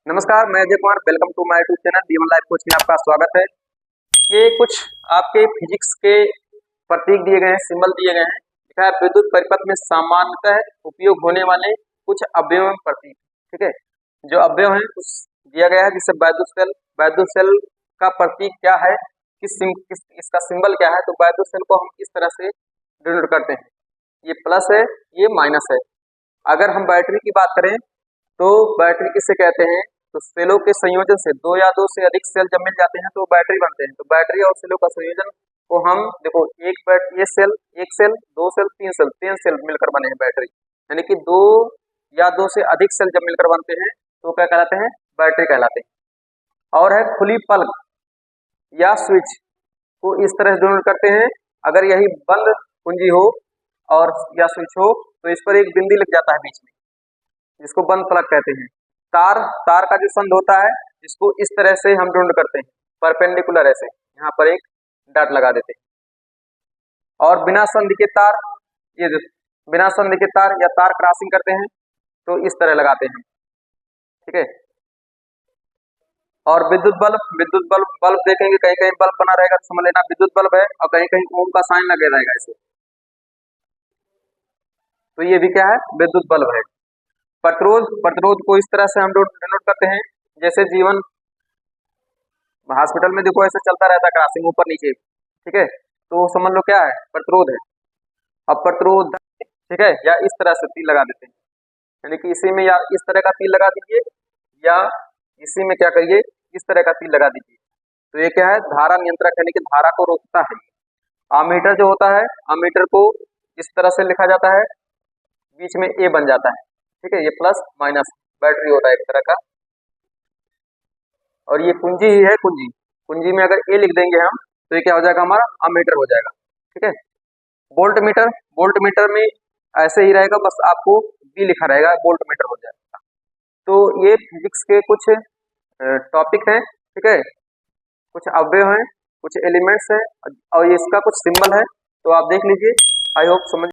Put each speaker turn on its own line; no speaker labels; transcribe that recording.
नमस्कार, मैं Ajay Kumar. Welcome to my YouTube channel D1 life coach में आपका स्वागत है। ये कुछ आपके फिजिक्स के प्रतीक दिए गए हैं, सिंबल दिए गए हैं। लिखा है विद्युत परिपथ में सामान्यतः उपयोग होने वाले कुछ अवयव एवं प्रतीक। ठीक है, जो अवयव है कुछ दिया गया है, जिससे वैद्युत सेल का प्रतीक क्या है, इसका सिंबल क्या है। तो वैद्युत सेल को हम इस तरह से डिनोट करते हैं, ये प्लस है, ये माइनस है। अगर हम बैटरी की बात करें तो बैटरी किसे कहते हैं, तो सेलों के संयोजन से दो या दो से अधिक सेल जब मिल जाते हैं तो बैटरी बनते हैं। तो बैटरी और सेलों का संयोजन को हम देखो, एक सेल, दो सेल, तीन सेल मिलकर बने हैं बैटरी, यानी कि दो या दो से अधिक सेल जब मिलकर बनते हैं तो क्या कहलाते हैं, बैटरी कहलाते हैं। और है खुली प्लग या स्विच को इस तरह से डिनोट करते हैं। अगर यही बंद कुंजी हो और या स्विच हो तो इस पर एक बिंदी लग जाता है बीच में, जिसको बंद प्लग कहते हैं। तार का जो संध होता है, इसको इस तरह से हम डिनोट करते हैं, परपेंडिकुलर ऐसे यहाँ पर एक डॉट लगा देते हैं। और बिना संधि के तार, ये जो बिना संधि के तार या तार क्रॉसिंग करते हैं तो इस तरह लगाते हैं। ठीक है, और विद्युत बल्ब देखेंगे, कहीं कहीं बल्ब बना रहेगा तो समझ लेना विद्युत बल्ब है, और कहीं कहीं ओम का साइन लगे रहेगा ऐसे, तो ये भी क्या है, विद्युत बल्ब है। प्रतिरोध को इस तरह से हम डिनोट करते हैं, जैसे जीवन हॉस्पिटल में देखो ऐसे चलता रहता है, क्रॉसिंग ऊपर नीचे। ठीक है, तो समझ लो क्या है, प्रतिरोध है। अब प्रतिरोध, ठीक है, या इस तरह से तीर लगा देते हैं, यानी कि इसी में या इस तरह का तीर लगा दीजिए, या इसी में क्या करिए, इस तरह का तीर लगा दीजिए। तो ये क्या है, धारा नियंत्रक, यानी कि धारा को रोकता है। आमीटर जो होता है, आमीटर को इस तरह से लिखा जाता है, बीच में ए बन जाता है। ठीक है, ये प्लस माइनस बैटरी होता है एक तरह का। और ये कुंजी ही है, कुंजी में अगर ए लिख देंगे हम तो ये क्या हो जाएगा, हमारा अमीटर हो जाएगा। ठीक है, वोल्ट मीटर में ऐसे ही रहेगा, बस आपको बी लिखा रहेगा, वोल्ट मीटर हो जाएगा। तो ये फिजिक्स के कुछ टॉपिक हैं। ठीक है, कुछ अवयव हैं, कुछ एलिमेंट्स हैं, और इसका कुछ सिंबल है, तो आप देख लीजिए। आई होप समझ